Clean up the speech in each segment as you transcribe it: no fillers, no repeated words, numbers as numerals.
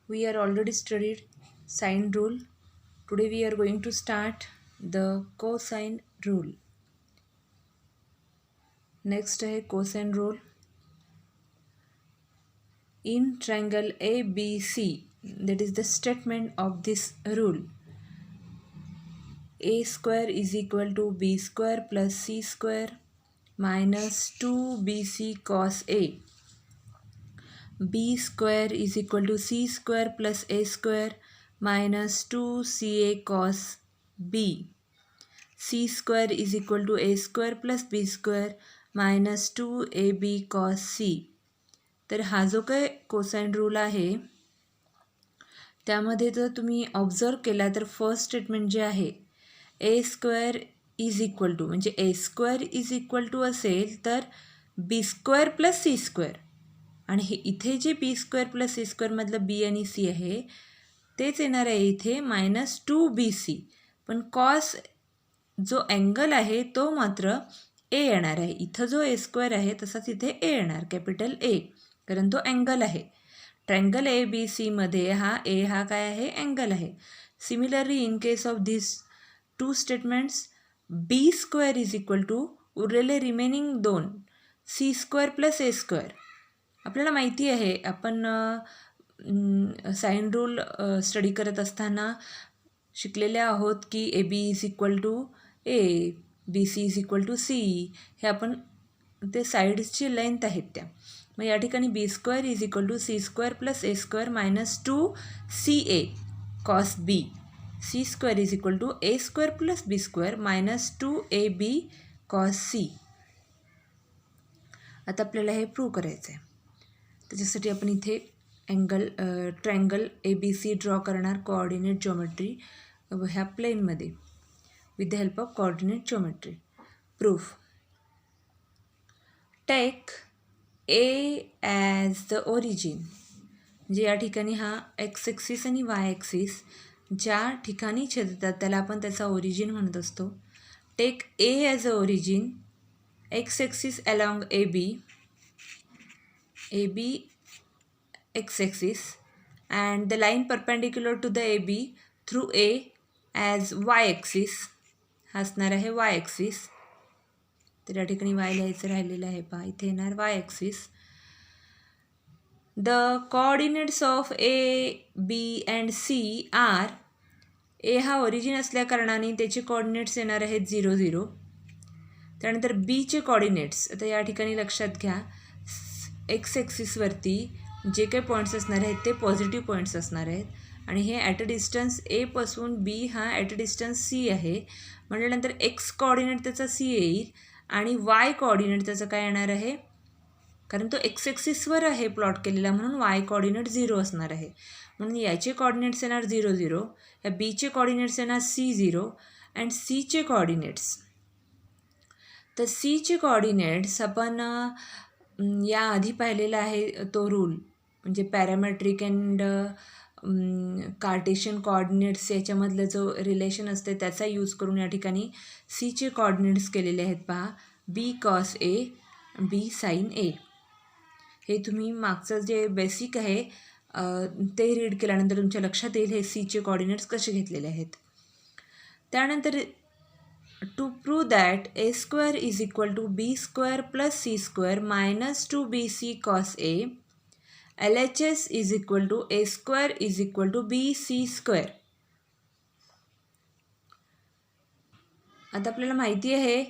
We are already studied sine rule. Today we are going to start the cosine rule. Next है cosine rule. In triangle ABC, that is the statement of this rule. A square is equal to B square plus C square minus 2BC cos A. B square is equal to C square plus A square minus 2CA cos B. C square is equal to A square plus B square minus 2AB cos C. तर हा जो काय cosine rule आहे त्यामध्ये जर तुम्ही observe केला तर फर्स्ट स्टेटमेंट जे आहे A square is equal to म्हणजे A square is equal to असेल तर B square plus C square आणि हे इथे जे बी स्क्वेअर प्लस सी स्क्वेअरमधलं बी आणि सी आहे तेच येणार आहे इथे मायनस 2BC. पण कॉस जो अँगल आहे तो मात्र ए येणार आहे. इथं जो ए स्क्वेअर आहे तसाच इथे ए येणार, कॅपिटल ए, कारण तो अँगल आहे. ट्रायंगल ए बी सीमध्ये हा काय आहे, अँगल आहे. Similarly in case of this two statements B square is equal to उरलेले रिमेनिंग दोन C square plus A square. आपल्याला माहिती आहे आपण साइन रूल स्टडी करत असताना शिकलेले आहोत की A B is equal to A, B C is equal to C. हे आपण ते साईड्सची लेंथ आहेत त्या. मग या ठिकाणी B square is equal to C square plus A square minus 2CA cos B. C square is equal to A square plus B square minus 2AB cos C. आता आपल्याला हे प्रूव्ह करायचं आहे. त्याच्यासाठी आपण इथे ट्रायंगल ABC ड्रॉ करणार coordinate geometry ह्या प्लेनमध्ये with the help of coordinate geometry. Proof. Take A as the origin. म्हणजे या ठिकाणी हा एक्स ॲक्सिस आणि वाय ॲक्सिस ज्या ठिकाणी छेदतात त्याला आपण त्याचा ओरिजिन म्हणत असतो. Take A as a origin, X axis along A B X axis and the line perpendicular to the A B through A as Y axis. हा असणार आहे वाय ॲक्सिस. तर या ठिकाणी वाय लिहायचं राहिलेलं आहे पहा, इथे येणार Y axis. The coordinates of A B and C are. A हा ओरिजिन असल्या कारणाने त्याचे कोऑर्डिनेट्स येणार आहेत 0 0. त्यानंतर बीचे कोऑर्डिनेट्स आता या ठिकाणी लक्षात घ्या, एक्स ॲक्सिसवरती जे काही पॉईंट्स असणार आहेत ते पॉझिटिव्ह पॉईंट्स असणार आहेत आणि हे ॲट अ डिस्टन्स एपासून बी हा ॲट अ डिस्टन्स सी आहे. म्हटल्यानंतर एक्स कोऑर्डिनेट त्याचा सी येईल आणि वाय कोऑर्डिनेट त्याचं काय येणार आहे, कारण तो एक्स ॲक्सिसवर आहे प्लॉट केलेला म्हणून वाय कोऑर्डिनेट 0 असणार आहे. म्हणून याचे कोऑर्डिनेट्स येणार 0 0, या बीचे कोऑर्डिनेट्स येणार C0 अँड सीचे कोऑर्डिनेट्स. तर सीचे कोऑर्डिनेट्स आपण याआधी पाहिलेला आहे तो रूल म्हणजे पॅरामेट्रिक अँड कार्टेशियन कोऑर्डिनेट्स याच्यामधलं जो रिलेशन असते त्याचा यूज करून या ठिकाणी सीचे कोऑर्डिनेट्स केलेले आहेत पहा, बी कॉस ए, बी साईन ए. हे तुम्ही मागचं जे बेसिक आहे ते रीड केल्यानंतर तुमच्या लक्षात येईल हे सीचे कोऑर्डिनेट्स कसे घेतलेले आहेत. त्यानंतर to prove that A square is equal to B square plus C square minus 2BC cos A, LHS is equal to A square is equal to BC square. आता आपल्याला माहिती आहे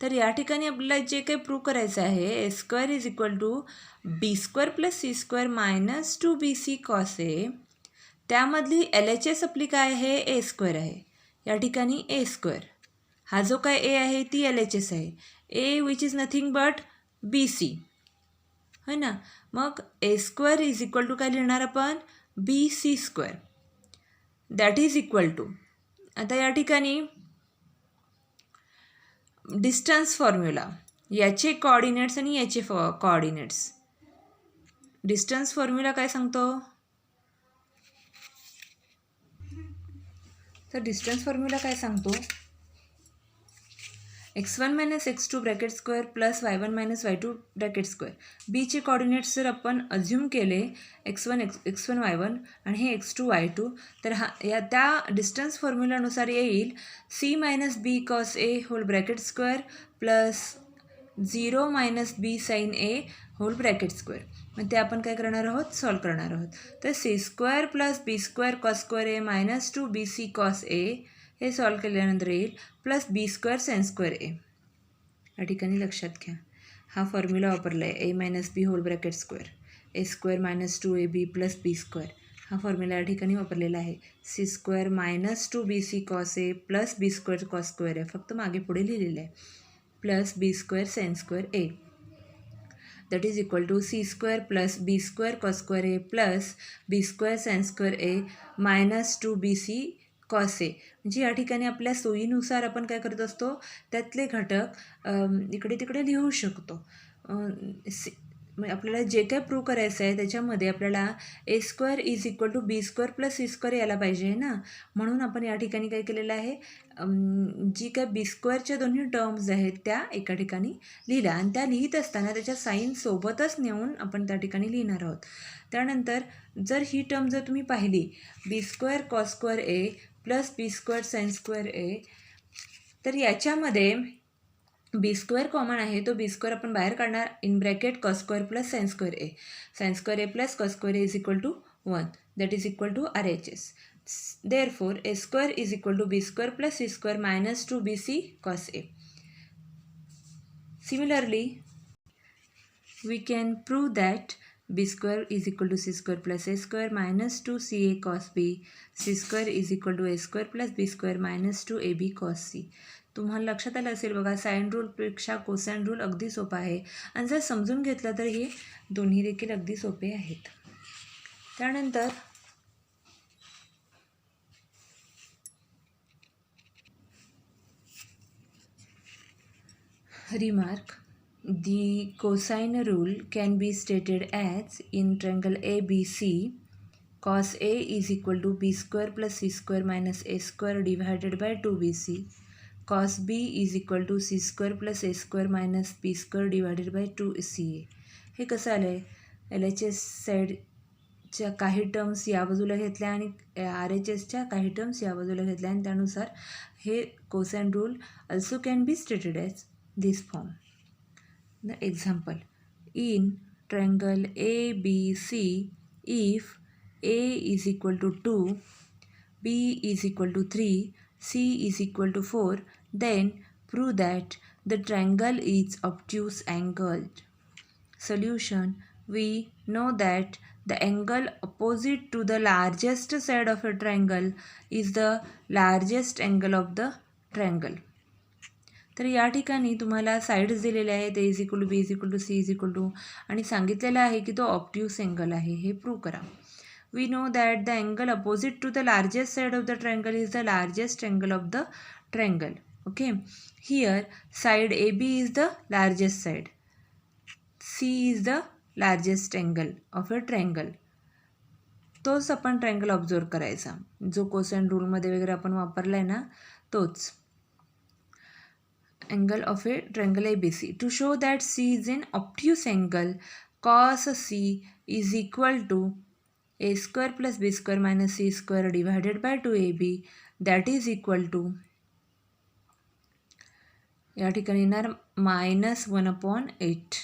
तर या ठिकाणी आपल्याला जे काही प्रूव्ह करायचं आहे A square is equal to B square plus C square minus 2BC cos A, त्यामधली LHS आपली काय आहे, ए स्क्वेअर आहे. या ठिकाणी ए स्क्वेअर हा जो काय ए आहे ती LHS आहे. A which is nothing but BC है ना. मग A square is equal to काय लिहिणार आपण, BC square that is equal to. आता या ठिकाणी डिस्टन्स फॉर्म्युला, याचे कोऑर्डिनेट्स आणि याचे कोऑर्डिनेट्स. डिस्टन्स फॉर्म्युला काय सांगतो, तर डिस्टन्स फॉर्म्युला काय सांगतो, x1 minus x2 bracket square plus y1 minus y2 bracket square. बीचे कॉर्डिनेट्स जर आपण अज्युम केले x1 y1 आणि हे x2 y2, तर त्या डिस्टन्स फॉर्म्युलानुसार येईल c minus B cos A whole bracket square plus 0 minus B sine A whole bracket square. मग ते आपण काय करणार आहोत, सॉल्व करणार आहोत. तर C square plus B square cos square A minus 2bc cos A हे सॉल्व केल्यानंतर येईल plus B square sine square A. या ठिकाणी लक्षात घ्या, हा फॉर्म्युला वापरला आहे A minus B whole bracket square A square minus 2ab plus B square. हा फॉर्म्युला या ठिकाणी वापरलेला आहे. C square minus 2bc cos A plus B square cos square आहे, फक्त मागे पुढे लिहिलेलं आहे, plus B square sine square A. That is equal to C square plus B square cos square A plus B square sine square A minus 2bc cos A. म्हणजे या ठिकाणी आपल्या सोयीनुसार आपण काय करत असतो, त्यातले घटक इकडे तिकडे लिहू शकतो. आपल्याला जे काय प्रूव्ह करायचं आहे त्याच्यामध्ये आपल्याला A square is equal to B square plus C square यायला पाहिजे आहे ना. म्हणून आपण या ठिकाणी काय केलेलं आहे, जी काय बी स्क्वेअरच्या दोन्ही टर्म्स आहेत त्या एका ठिकाणी लिहिल्या आणि त्या लिहित असताना त्याच्या साईनसोबतच नेऊन आपण त्या ठिकाणी लिहिणार आहोत. त्यानंतर जर ही टर्म जर तुम्ही पाहिली बी square cos square A plus B square sine square ए, तर याच्यामध्ये बी स्क्वेअर कॉमन आहे, तो बी स्क्वेअर आपण बाहेर काढणार in bracket cos square plus sine square A. Sine square A plus cos square A is equal to 1, that is equal to RHS. Therefore A square is equal to B square plus C square minus 2bc cos A. Similarly, we can prove that b square is equal to c square plus a square minus 2ca cos b, c square is equal to a square plus b square minus 2ab cos c. तुम्हाला लक्षात आलं असेल बघा, sine रूलपेक्षा cosine rule अगदी सोपा आहे आणि जर समजून घेतलं तर हे दोन्ही देखील अगदी सोपे आहेत. त्यानंतर remark, the cosine rule can be stated as in triangle ABC cos A is equal to b square plus c square minus a square divided by 2bc, cos B is equal to c square plus a square minus b square divided by 2ca. हे कसं आलं आहे, LHS साईडच्या काही terms या बाजूला घेतल्या आणि RHSच्या काही टर्म्स या बाजूला घेतल्या आणि त्यानुसार हे cosine rule also can be stated as this form. The example, in triangle ABC, if A is equal to 2, B is equal to 3, C is equal to 4, then prove that the triangle is obtuse angled. Solution, we know that the angle opposite to the largest side of a triangle is the largest angle of the triangle. तर या ठिकाणी तुम्हाला sides दिलेले आहेत, A is equal to B is equal to C is equal to, आणि सांगितलेलं आहे की तो ऑब्ट्यूस एंगल आहे, हे प्रूव्ह करा. We know that the angle opposite to the largest side of the triangle is the largest angle of the triangle. Okay, here side A B is the largest side, C is the largest angle of a triangle. तोच आपण triangle observe करायचा, जो cosine रूलमध्ये वगैरे आपण वापरला आहे ना, तोच angle of a triangle ABC. To show that C is an obtuse angle, cos C is equal to a square plus b square minus c square divided by 2ab, that is equal to, या ठिकाणी येणार -1/8.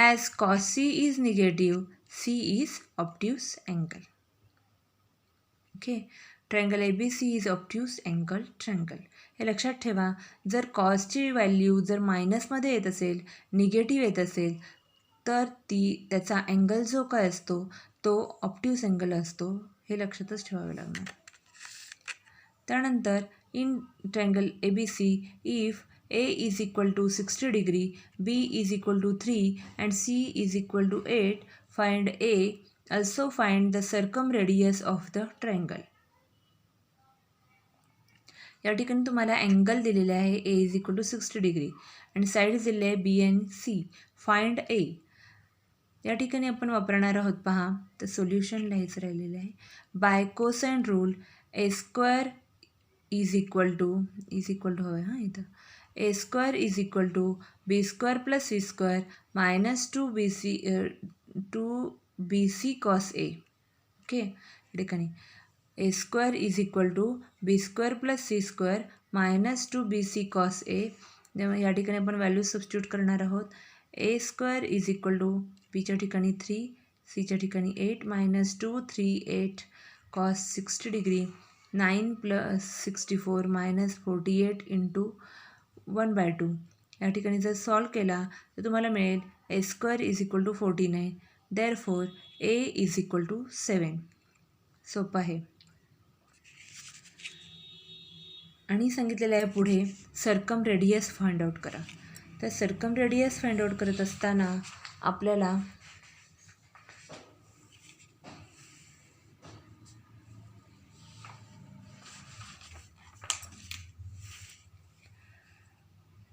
As cos C is negative, C is obtuse angle. Okay, triangle ABC is obtuse angle triangle. हे लक्षात ठेवा, जर कॉसची value जर मायनसमध्ये येत असेल, निगेटिव्ह येत असेल, तर त्याचा अँगल जो काय असतो तो ऑब्ट्यूस अँगल असतो, हे लक्षातच ठेवावे लागणार. त्यानंतर in triangle ABC, if A is equal to 60 degree, B is equal to 3 and C is equal to 8, find A, also find the circumradius of the triangle. या ठिकाणी तुम्हाला अँगल दिलेले आहे A is equal to 60 degree आणि sides दिले आहे बी N C. Find ए. या ठिकाणी आपण वापरणार आहोत पहा, तर सोल्युशन लिहायचं राहिलेलं आहे. By cosine rule A square is equal to हवं आहे हां इथं, A square is equal to B square plus C square minus 2bc cos A. Okay, या ठिकाणी A square is equal to B square plus C square minus 2bc cos A. या ठिकाणी आपण value substitute करणार आहोत. A square is equal to बीच्या ठिकाणी 3, सीच्या ठिकाणी 8 minus 2 3 8 cos 60 degree 9 plus 64 minus 48 into 1/2. या ठिकाणी जर सॉल्व केला तर तुम्हाला मिळेल A square is equal to 49. Therefore A is equal to 7. सोपं आहे. आणि सांगितलेलं आहे पुढे सर्कम रेडियस फाइंड आउट करा. तर सर्कम रेडियस फाइंड आउट करत असताना आपल्याला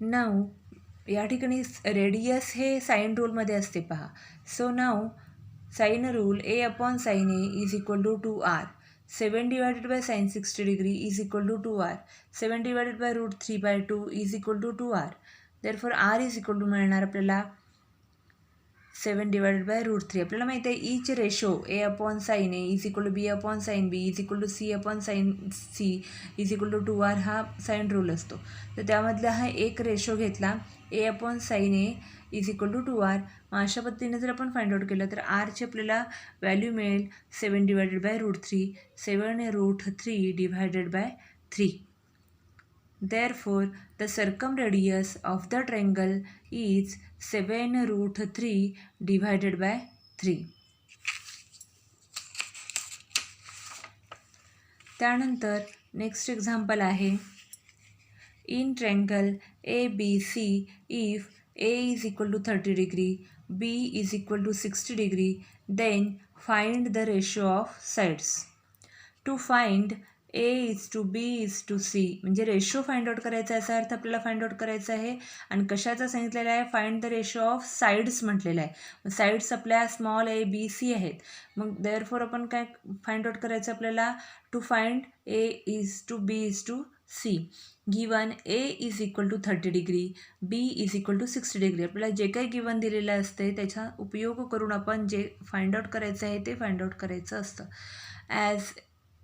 नाव या ठिकाणी रेडियस हे साइन रूलमध्ये असते पहा. So now sine rule A upon sine A is equal to 2r. 7 divided by sine 60 degree is equal to 2r. 7 divided by root 3/2 is equal to 2r. Therefore r is equal to मिळणार आपल्याला 7 divided by root 3. आपल्याला माहिती आहे each ratio A upon sine A is equal to B upon sine B is equal to C upon sine C is equal to 2r हा sine rule असतो. तर त्यामधला हा एक रेशो घेतला A upon sine A is equal to 2r. मग अशा पद्धतीने जर आपण फाइंड आउट केलं तर आरची आपल्याला व्हॅल्यू मिळेल 7 divided by root 3. 7 root 3 divided by 3. Therefore, the circumradius of the triangle is 7 root 3 divided by 3. त्यानंतर नेक्स्ट एक्झाम्पल आहे in triangle ABC if A is equal to 30 degree, B is equal to 60 degree, then find the ratio of sides. To find A is to B is to C म्हणजे ratio find out करायचा याचा अर्थ आपल्याला find out करायचा आहे. आणि कशाचा सांगितलेला आहे find the ratio of sides म्हटलेलं आहे. साईड्स आपल्या स्मॉल ए बी सी आहेत. मग देअरफॉर आपण काय फाइंड आउट करायचं आपल्याला to find A is to B is to C. Given A is equal to 30 degree B is equal to 60 degree. आपल्याला जे काही गिवन दिलेलं असते त्याचा उपयोग करून आपण जे फाइंड आउट करायचं आहे ते फाइंड आउट करायचं असतं. As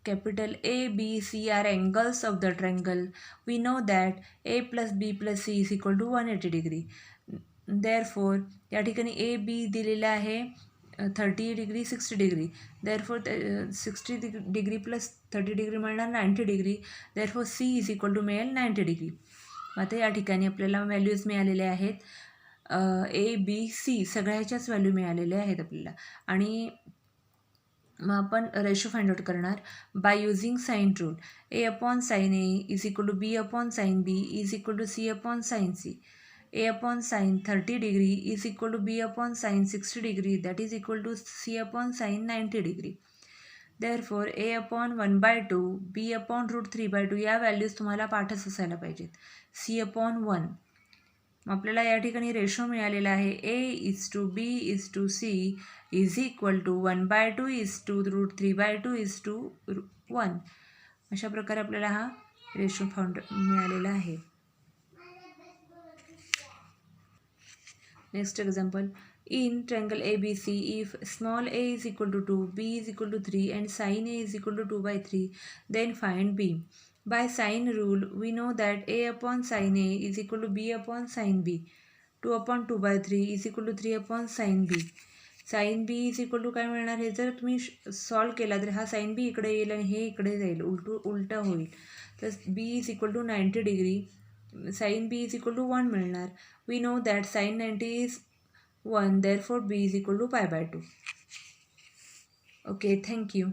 capital A, B, C are angles of the triangle. We know that A plus B plus C is equal to 180 degree. Therefore, या ठिकाणी A, B दिलेला आहे 30 degree 60 degree. Therefore 60 degree plus 30 degree मिळणार 90 degree. Therefore C is equal to मिळेल 90 degree. आता या ठिकाणी आपल्याला व्हॅल्यूज मिळालेल्या आहेत. A, B, C सगळ्याच्याच व्हॅल्यू मिळालेल्या आहेत आपल्याला. आणि मग आपण रेशो फाइंड आउट करणार by using sine rule. A upon sine A is equal to B upon sine B is equal to C upon sine C. A upon sine 30 degree is equal to B upon sine 60 degree that is equal to C upon sine 90 degree. Therefore A upon 1/2 B upon root 3/2 या values तुम्हाला पाठच असायला पाहिजेत. C upon 1. आपल्याला या ठिकाणी ratio मिळालेला आहे A is to B is to C is equal to 1/2 is to root 3/2 is to 1. अशा प्रकारे आपल्याला हा रेशो फाउंड मिळालेला आहे. Next example in triangle ABC if small a is equal to 2, b is equal to 3 and sin a is equal to 2/3, then find b. By sin rule, we know that a upon sin a is equal to b upon sin b. 2 upon 2/3 is equal to 3 upon sin b. sin b is equal to काय मिळणार हे जर तुम्ही solve केला तर हा sin b इकडे येईल आणि हे इकडे जाईल उलटं होईल. तर b is equal to 90 degree sin b is equal to 1 मिळणार. We know that sin 90 is 1, therefore b is equal to pi/2. Okay, thank you.